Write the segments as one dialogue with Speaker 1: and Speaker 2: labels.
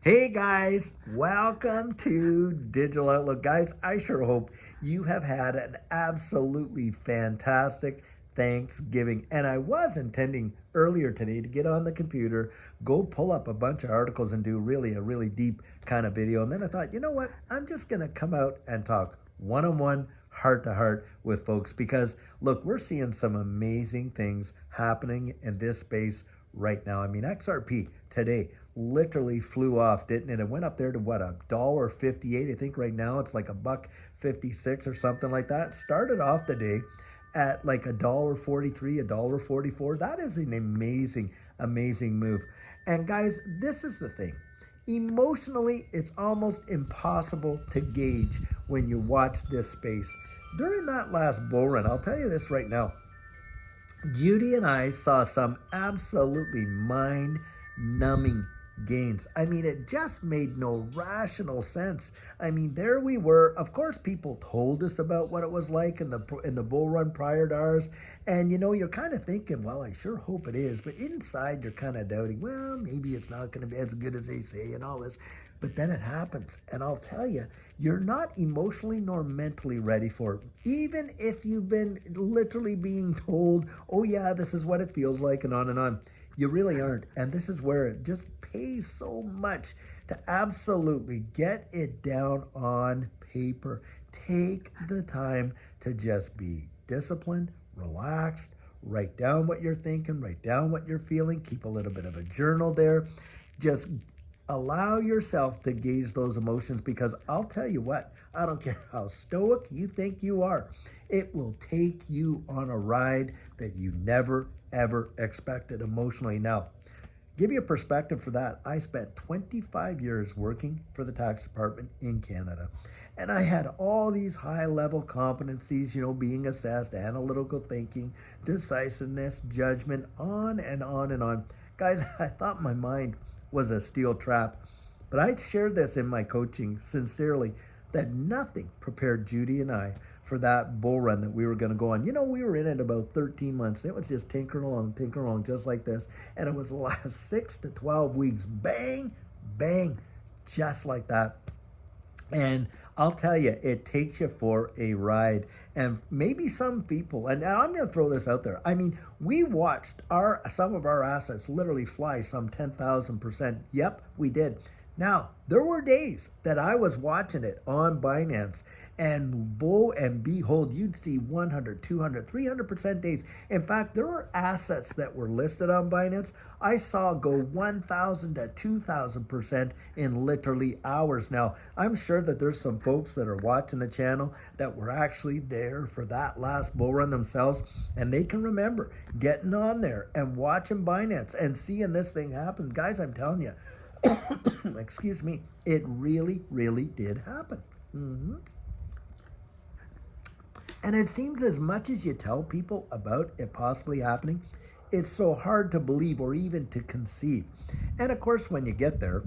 Speaker 1: Hey guys, welcome to Digital Outlook. Guys, I sure hope you have had an absolutely fantastic Thanksgiving. And I was intending earlier today to get on the computer, go pull up a bunch of articles and do a really deep kind of video. And then I thought, you know what? I'm just going to come out and talk one-on-one, heart to heart with folks because look, we're seeing some amazing things happening in this space right now. I mean, XRP today literally flew off, didn't it? It went up there to what, $1.58. I think right now it's like $1.56 or something like that. It started off the day at like $1.43, $1.44. That is an amazing move. And guys, this is the thing. Emotionally, it's almost impossible to gauge when you watch this space. During that last bull run, I'll tell you this right now, Judy and I saw some absolutely mind-numbing gains. I mean, it just made no rational sense. I mean, there we were. Of course, people told us about what it was like in the bull run prior to ours, and you're kind of thinking, well, I sure hope it is. But inside, you're kind of doubting, well, maybe it's not going to be as good as they say, and all this. But then it happens, and I'll tell you, you're not emotionally nor mentally ready for it. Even if you've been literally being told, oh yeah, this is what it feels like, and on and on. You really aren't. And this is where it just pays so much to absolutely get it down on paper. Take the time to just be disciplined, relaxed, write down what you're thinking, write down what you're feeling, keep a little bit of a journal there. Just allow yourself to gauge those emotions because I'll tell you what, I don't care how stoic you think you are, it will take you on a ride that you never ever expected emotionally. Now, give you a perspective for that. I spent 25 years working for the tax department in Canada. And I had all these high level competencies, being assessed, analytical thinking, decisiveness, judgment, on and on and on. Guys, I thought my mind was a steel trap. But I shared this in my coaching sincerely that nothing prepared Judy and I for that bull run that we were going to go on. We were in it about 13 months. It was just tinkering along, just like this. And it was the last 6 to 12 weeks. Bang, bang, just like that. And I'll tell you, it takes you for a ride. And maybe some people, and I'm going to throw this out there. I mean, we watched some of our assets literally fly some 10,000%. Yep, we did. Now, there were days that I was watching it on Binance, and lo and behold, you'd see 100, 200, 300% days. In fact, there were assets that were listed on Binance I saw go 1,000 to 2,000% in literally hours. Now, I'm sure that there's some folks that are watching the channel that were actually there for that last bull run themselves, and they can remember getting on there and watching Binance and seeing this thing happen. Guys, I'm telling you, excuse me, it really did happen. And it seems as much as you tell people about it possibly happening, it's so hard to believe or even to conceive. And of course, when you get there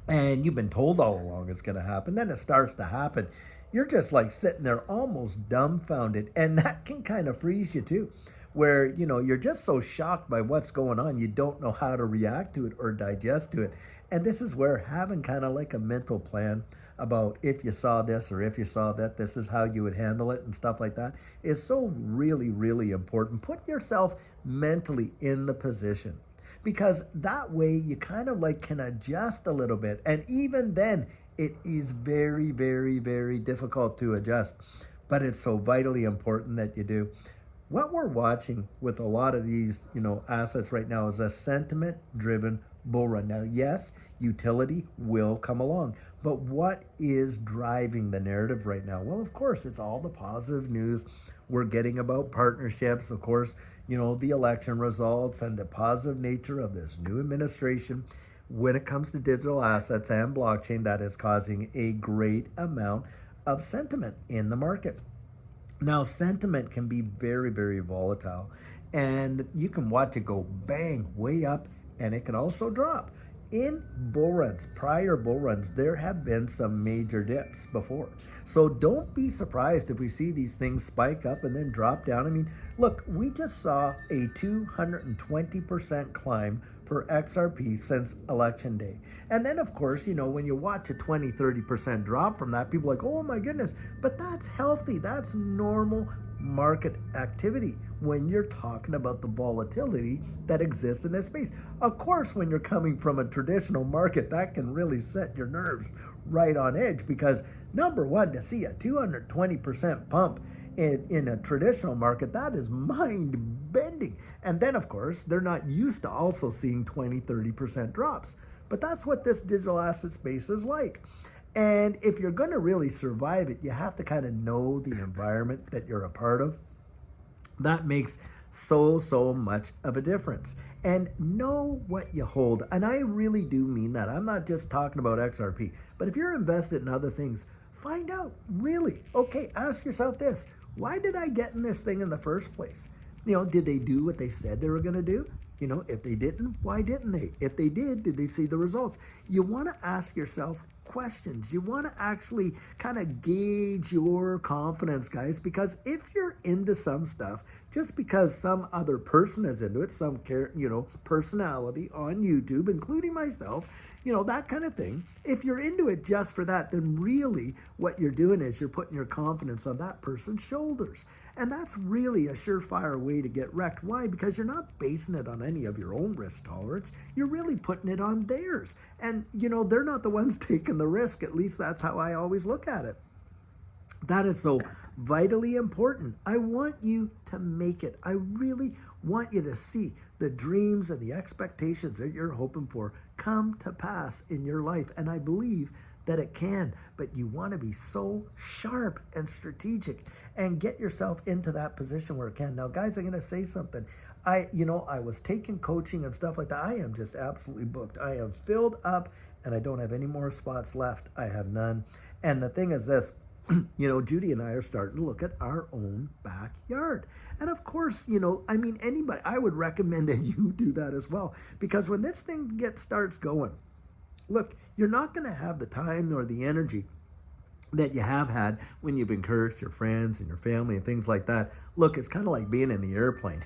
Speaker 1: and you've been told all along it's going to happen, then it starts to happen. You're just like sitting there almost dumbfounded. And that can kind of freeze you too, where, you're just so shocked by what's going on, you don't know how to react to it or digest to it. And this is where having kind of like a mental plan about if you saw this or if you saw that, this is how you would handle it and stuff like that is so really important. Put yourself mentally in the position, because that way you kind of like can adjust a little bit. And even then, it is very difficult to adjust, but it's so vitally important that you do. What we're watching with a lot of these, assets right now is a sentiment-driven bull run. Now, yes, utility will come along, but what is driving the narrative right now? Well, of course, it's all the positive news we're getting about partnerships. Of course, the election results and the positive nature of this new administration when it comes to digital assets and blockchain that is causing a great amount of sentiment in the market. Now, sentiment can be very volatile, and you can watch it go bang, way up, and it can also drop. In bull runs, prior bull runs, there have been some major dips before. So don't be surprised if we see these things spike up and then drop down. I mean, look, we just saw a 220% climb for XRP since election day. And then, of course, when you watch a 20, 30% drop from that, people are like, oh my goodness, but that's healthy. That's normal market activity when you're talking about the volatility that exists in this space. Of course, when you're coming from a traditional market, that can really set your nerves right on edge because number one, to see a 220% pump in a traditional market, that is mind bending. And then, of course, they're not used to also seeing 20, 30% drops. But that's what this digital asset space is like. And if you're going to really survive it, you have to kind of know the environment that you're a part of. That makes so much of a difference. And know what you hold. And I really do mean that. I'm not just talking about XRP. But if you're invested in other things, find out, really. Okay, ask yourself this. Why did I get in this thing in the first place? Did they do what they said they were going to do? If they didn't, why didn't they? If they did they see the results? You want to ask yourself questions. You want to actually kind of gauge your confidence, guys, because if you're into some stuff, just because some other person is into it, some personality on YouTube, including myself, that kind of thing. If you're into it just for that, then really what you're doing is you're putting your confidence on that person's shoulders. And that's really a surefire way to get wrecked. Why? Because you're not basing it on any of your own risk tolerance. You're really putting it on theirs. And, they're not the ones taking the risk. At least that's how I always look at it. That is so vitally important. I want you to make it. I really want you to see the dreams and the expectations that you're hoping for come to pass in your life. And I believe that it can, but you want to be so sharp and strategic and get yourself into that position where it can. Now, guys, I'm going to say something. I was taking coaching and stuff like that. I am just absolutely booked. I am filled up and I don't have any more spots left. I have none. And the thing is this, Judy and I are starting to look at our own backyard. And of course, anybody, I would recommend that you do that as well. Because when this thing starts going, look, you're not going to have the time nor the energy that you have had when you've encouraged your friends and your family and things like that. Look, it's kind of like being in the airplane,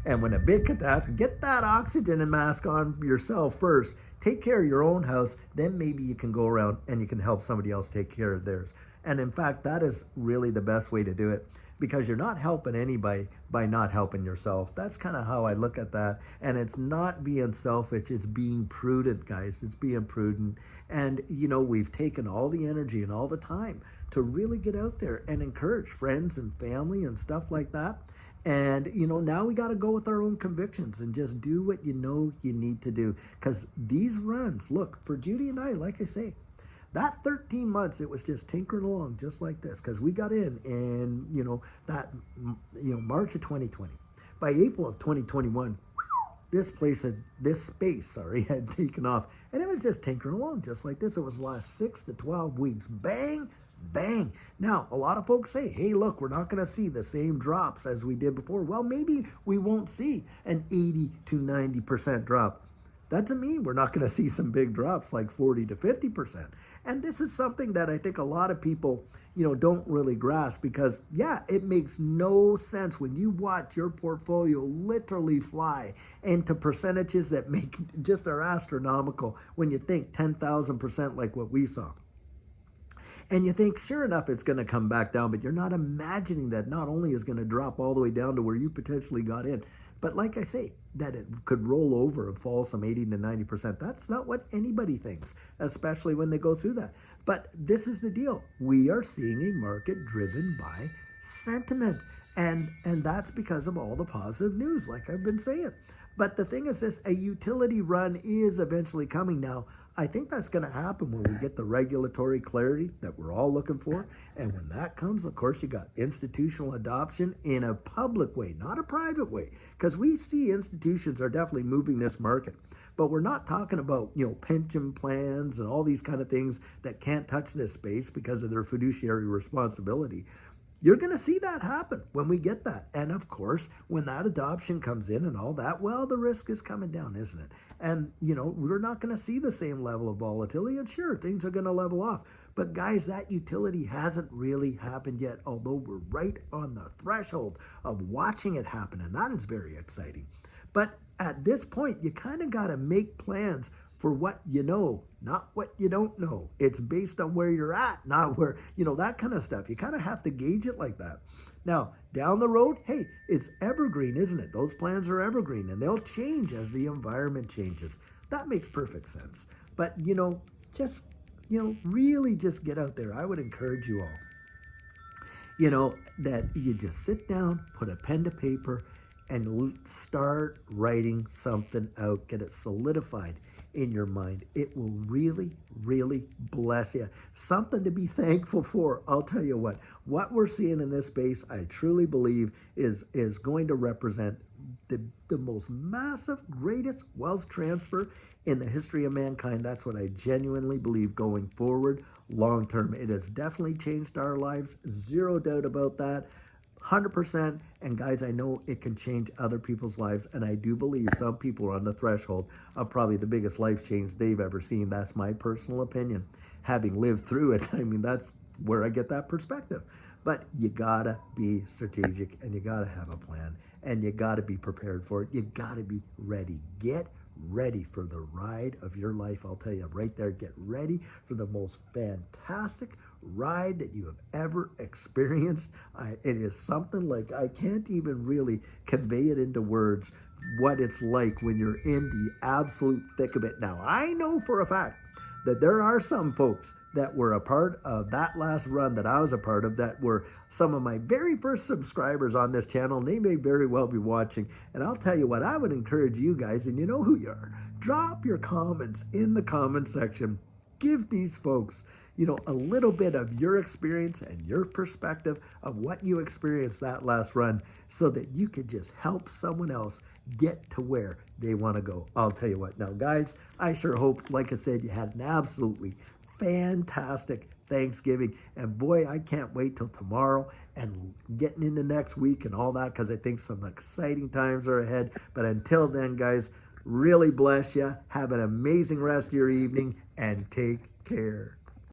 Speaker 1: and when a big catastrophe, get that oxygen and mask on yourself first. Take care of your own house. Then maybe you can go around and you can help somebody else take care of theirs. And in fact, that is really the best way to do it because you're not helping anybody by not helping yourself. That's kind of how I look at that. And it's not being selfish. It's being prudent, guys. It's being prudent. And, we've taken all the energy and all the time to really get out there and encourage friends and family and stuff like that. And, now we got to go with our own convictions and just do what you need to do. Because these runs, look, for Judy and I, like I say, that 13 months, it was just tinkering along just like this because we got in March of 2020. By April of 2021, this space had taken off and it was just tinkering along just like this. It was the last 6 to 12 weeks. Bang, bang. Now, a lot of folks say, hey, look, we're not going to see the same drops as we did before. Well, maybe we won't see an 80 to 90% drop. That doesn't mean we're not going to see some big drops like 40 to 50%. And this is something that I think a lot of people, don't really grasp because, it makes no sense when you watch your portfolio literally fly into percentages that just are astronomical when you think 10,000% like what we saw. And you think, sure enough, it's going to come back down, but you're not imagining that not only is going to drop all the way down to where you potentially got in, but like I say, that it could roll over and fall some 80 to 90%. That's not what anybody thinks, especially when they go through that. But this is the deal. We are seeing a market driven by sentiment. And that's because of all the positive news, like I've been saying. But the thing is this, a utility run is eventually coming now. I think that's going to happen when we get the regulatory clarity that we're all looking for. And when that comes, of course, you got institutional adoption in a public way, not a private way, because we see institutions are definitely moving this market. But we're not talking about, pension plans and all these kind of things that can't touch this space because of their fiduciary responsibility. You're going to see that happen when we get that. And of course, when that adoption comes in and all that, well, the risk is coming down, isn't it? And, we're not going to see the same level of volatility. And sure, things are going to level off. But guys, that utility hasn't really happened yet, although we're right on the threshold of watching it happen. And that is very exciting. But at this point, you kind of got to make plans for what you know, not what you don't know. It's based on where you're at, not where, that kind of stuff. You kind of have to gauge it like that. Now, down the road, hey, it's evergreen, isn't it? Those plans are evergreen and they'll change as the environment changes. That makes perfect sense. But, just, really just get out there. I would encourage you all, that you just sit down, put a pen to paper, and start writing something out. Get it solidified in your mind. It will really, really bless you. Something to be thankful for. I'll tell you what we're seeing in this space, I truly believe is going to represent the most massive, greatest wealth transfer in the history of mankind. That's what I genuinely believe going forward. Long term, it has definitely changed our lives. Zero doubt about that. 100%. And guys, I know it can change other people's lives. And I do believe some people are on the threshold of probably the biggest life change they've ever seen. That's my personal opinion. Having lived through it, I mean, that's where I get that perspective. But you gotta be strategic and you gotta have a plan and you gotta be prepared for it. You gotta be ready. Get ready for the ride of your life. I'll tell you right there, get ready for the most fantastic ride that you have ever experienced. It is something like I can't even really convey it into words what it's like when you're in the absolute thick of it. Now, I know for a fact that there are some folks that were a part of that last run that I was a part of that were some of my very first subscribers on this channel, and they may very well be watching. And I'll tell you what, I would encourage you guys, and you know who you are, drop your comments in the comment section. Give these folks, a little bit of your experience and your perspective of what you experienced that last run so that you could just help someone else get to where they want to go. I'll tell you what. Now, guys, I sure hope, like I said, you had an absolutely fantastic Thanksgiving. And boy, I can't wait till tomorrow and getting into next week and all that, because I think some exciting times are ahead. But until then, guys, really bless you. Have an amazing rest of your evening and take care.